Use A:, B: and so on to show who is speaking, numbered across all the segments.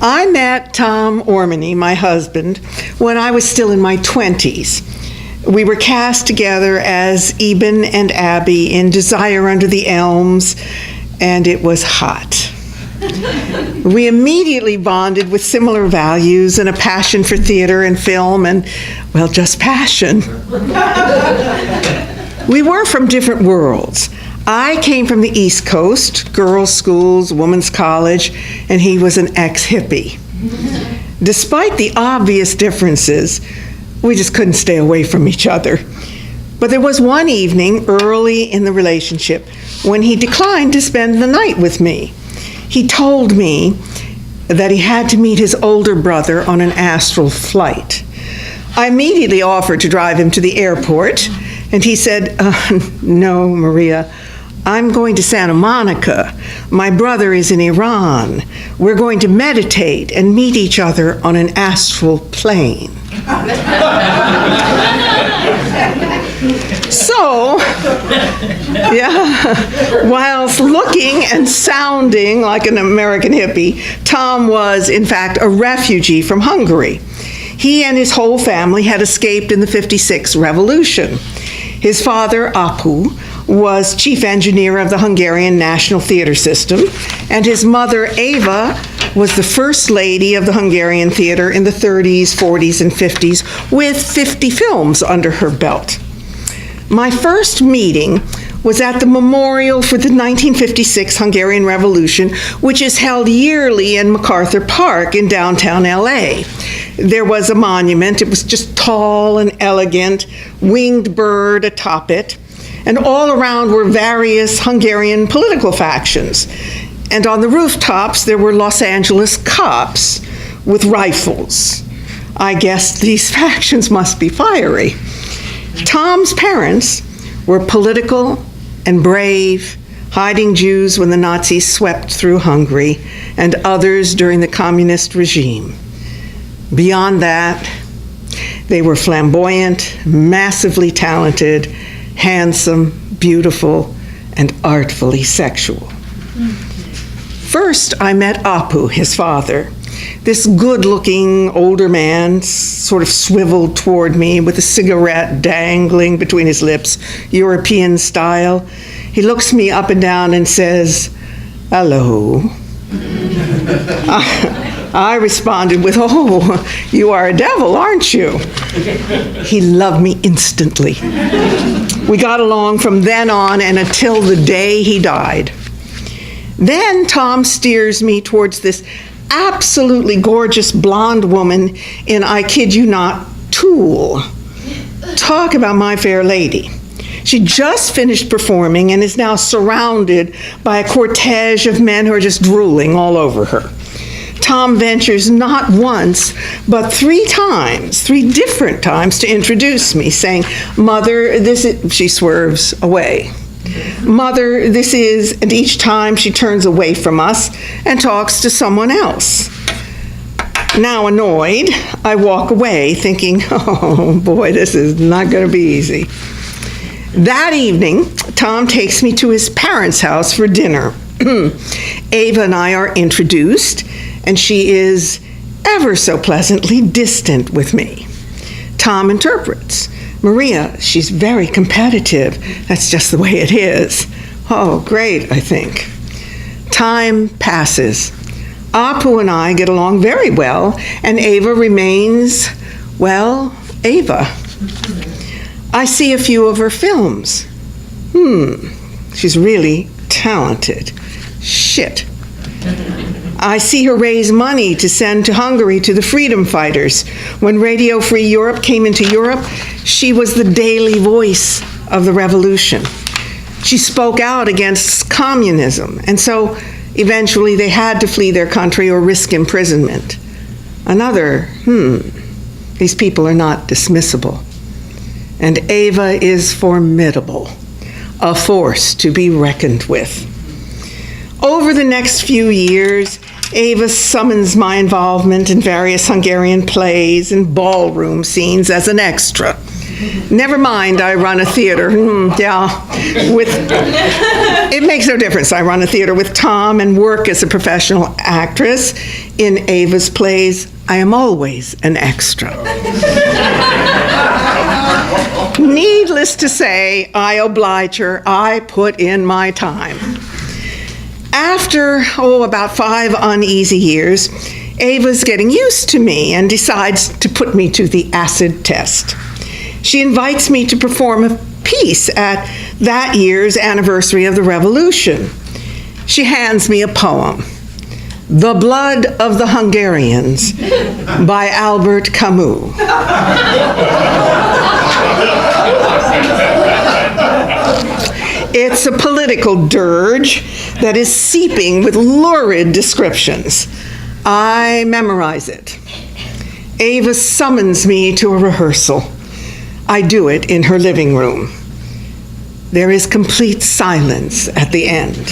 A: I met Tom Ormany, my husband, when I was still in my 20s. We were cast together as Eben and Abby in Desire Under the Elms, and it was hot. We immediately bonded with similar values and a passion for theater and film and, well, just passion. We were from different worlds. I came from the East Coast, girls' schools, women's college, and he was an ex-hippie. Despite the obvious differences, we just couldn't stay away from each other. But there was one evening early in the relationship when he declined to spend the night with me. He told me that he had to meet his older brother on an astral flight. I immediately offered to drive him to the airport, and he said, "No, Maria, I'm going to Santa Monica. My brother is in Iran. We're going to meditate and meet each other on an astral plane." So, whilst looking and sounding like an American hippie, Tom was, in fact, a refugee from Hungary. He and his whole family had escaped in the '56 revolution. His father, Apu, was chief engineer of the Hungarian National Theater System, and his mother, Eva, was the first lady of the Hungarian theater in the 30s, 40s, and 50s, with 50 films under her belt. My first meeting was at the memorial for the 1956 Hungarian Revolution, which is held yearly in MacArthur Park in downtown LA. There was a monument. It was just tall and elegant, winged bird atop it, and all around were various Hungarian political factions. And on the rooftops, there were Los Angeles cops with rifles. I guess these factions must be fiery. Tom's parents were political and brave, hiding Jews when the Nazis swept through Hungary, and others during the communist regime. Beyond that, they were flamboyant, massively talented, handsome, beautiful, and artfully sexual. First, I met Apu, his father. This good-looking older man sort of swiveled toward me with a cigarette dangling between his lips, European style. He looks me up and down and says, "Hello." I responded with, "Oh, you are a devil, aren't you?" He loved me instantly. We got along from then on and until the day he died. Then Tom steers me towards this absolutely gorgeous blonde woman in, I kid you not, Tool. Talk about my fair lady. She just finished performing and is now surrounded by a cortege of men who are just drooling all over her. Tom ventures not once, but three different times to introduce me, saying, "Mother, this is," she swerves away. "Mother, this is," and each time she turns away from us and talks to someone else. Now annoyed, I walk away thinking, oh boy, this is not going to be easy. That evening, Tom takes me to his parents' house for dinner. Ava and I are introduced, and she is ever so pleasantly distant with me. Tom interprets. "Maria, she's very competitive. That's just the way it is." Oh, great, I think. Time passes. Apu and I get along very well, and Ava remains, well, Ava. I see a few of her films. She's really talented. Shit. I see her raise money to send to Hungary to the freedom fighters. When Radio Free Europe came into Europe, she was the daily voice of the revolution. She spoke out against communism, and so eventually they had to flee their country or risk imprisonment. Another, these people are not dismissible. And Ava is formidable, a force to be reckoned with. Over the next few years, Ava summons my involvement in various Hungarian plays and ballroom scenes as an extra. Never mind, I run a theater. It makes no difference. I run a theater with Tom and work as a professional actress. In Ava's plays, I am always an extra. Needless to say, I oblige her. I put in my time. After, about 5 uneasy years, Ava's getting used to me and decides to put me to the acid test. She invites me to perform a piece at that year's anniversary of the Revolution. She hands me a poem, The Blood of the Hungarians by Albert Camus. It's a political dirge that is seeping with lurid descriptions. I memorize it. Ava summons me to a rehearsal. I do it in her living room. There is complete silence at the end.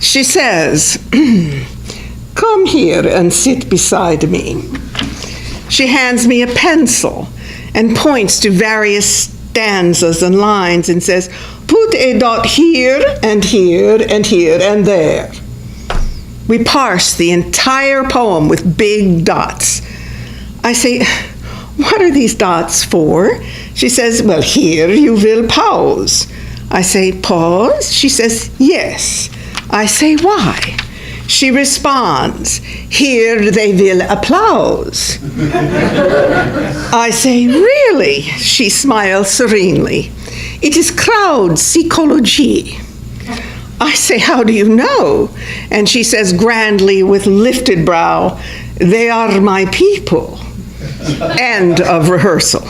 A: She says, "Come here and sit beside me." She hands me a pencil and points to various stanzas and lines and says, "Put a dot here and here and here and there." We parse the entire poem with big dots. I say, "What are these dots for?" She says, "Well, here you will pause." I say, "Pause?" She says, "Yes." I say, "Why?" She responds, "Here they will applause." I say, "Really?" She smiles serenely. "It is crowd psychology." I say, "How do you know?" And she says grandly with lifted brow, "They are my people." End of rehearsal.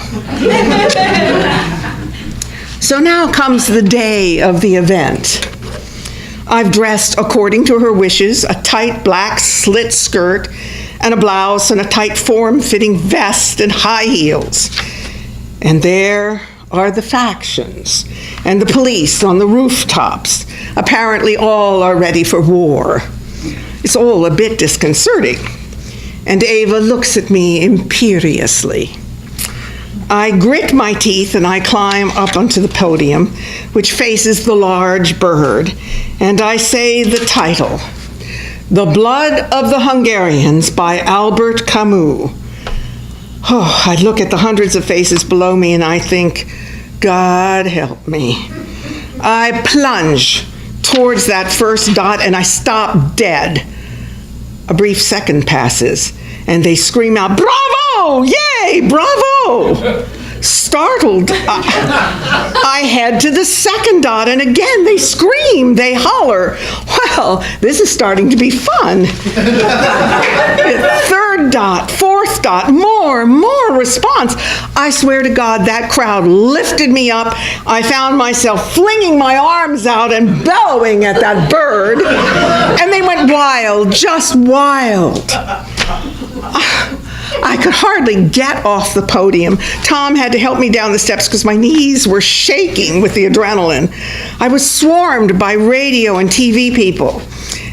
A: So now comes the day of the event. I've dressed according to her wishes, a tight black slit skirt and a blouse and a tight form-fitting vest and high heels. And there are the factions and the police on the rooftops. Apparently all are ready for war. It's all a bit disconcerting. And Ava looks at me imperiously. I grit my teeth and I climb up onto the podium, which faces the large bird, and I say the title, The Blood of the Hungarians by Albert Camus. Oh, I look at the hundreds of faces below me and I think, God help me. I plunge towards that first dot and I stop dead. A brief second passes and they scream out, "Bravo! Yay! Bravo!" Startled, I head to the second dot, and again they scream, they holler. Well, this is starting to be fun. Third dot, fourth dot, more response. I swear to God, that crowd lifted me up. I found myself flinging my arms out and bellowing at that bird, and they went wild, just wild. I could hardly get off the podium. Tom had to help me down the steps because my knees were shaking with the adrenaline. I was swarmed by radio and TV people.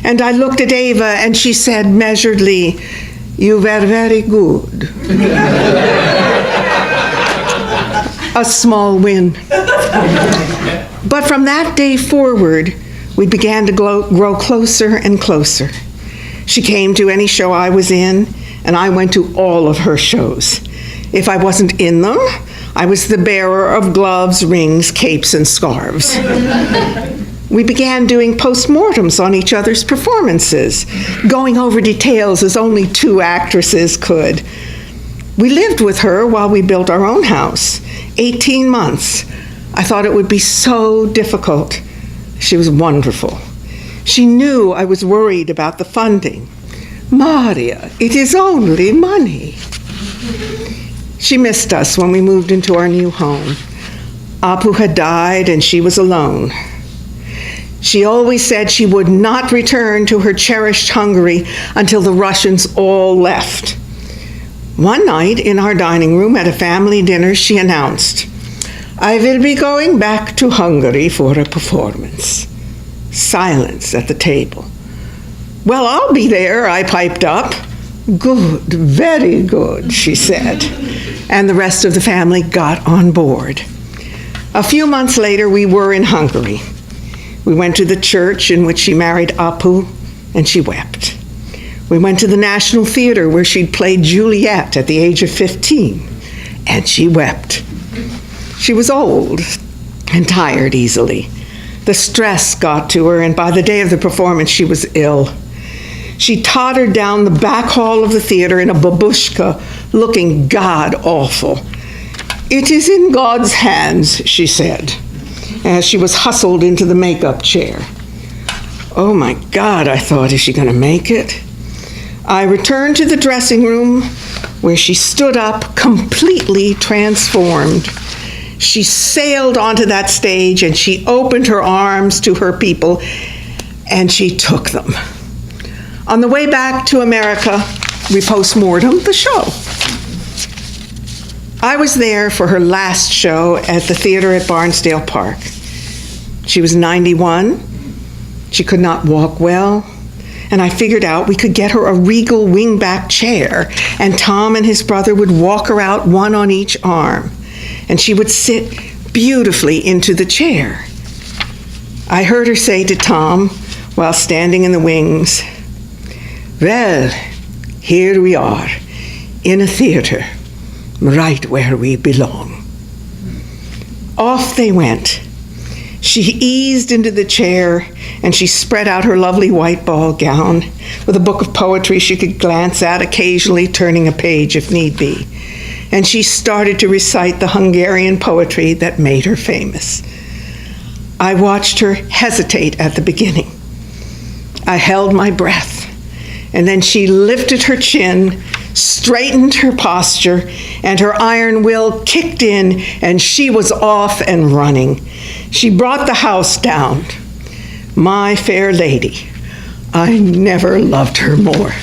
A: And I looked at Ava and she said measuredly, "You were very good." A small win. But from that day forward, we began to grow closer and closer. She came to any show I was in, and I went to all of her shows. If I wasn't in them, I was the bearer of gloves, rings, capes, and scarves. We began doing postmortems on each other's performances, going over details as only two actresses could. We lived with her while we built our own house, 18 months. I thought it would be so difficult. She was wonderful. She knew I was worried about the funding. "Maria, it is only money." She missed us when we moved into our new home. Apu had died and she was alone. She always said she would not return to her cherished Hungary until the Russians all left. One night in our dining room at a family dinner, she announced, "I will be going back to Hungary for a performance." Silence at the table. "Well, I'll be there," I piped up. "Good, very good," she said. And the rest of the family got on board. A few months later, we were in Hungary. We went to the church in which she married Apu, and she wept. We went to the National Theater where she'd played Juliet at the age of 15, and she wept. She was old and tired easily. The stress got to her, and by the day of the performance, she was ill. She tottered down the back hall of the theater in a babushka, looking god-awful. "It is in God's hands," she said, as she was hustled into the makeup chair. Oh my God, I thought, is she going to make it? I returned to the dressing room where she stood up completely transformed. She sailed onto that stage and she opened her arms to her people and she took them. On the way back to America, we post-mortem the show. I was there for her last show at the theater at Barnsdale Park. She was 91. She could not walk well, and I figured out we could get her a regal wingback chair, and Tom and his brother would walk her out, one on each arm, and she would sit beautifully into the chair. I heard her say to Tom while standing in the wings, "Well, here we are, in a theater, right where we belong." Off they went. She eased into the chair and she spread out her lovely white ball gown with a book of poetry she could glance at, occasionally turning a page if need be. And she started to recite the Hungarian poetry that made her famous. I watched her hesitate at the beginning. I held my breath, and then she lifted her chin, straightened her posture, and her iron will kicked in, and she was off and running. She brought the house down. My fair lady, I never loved her more.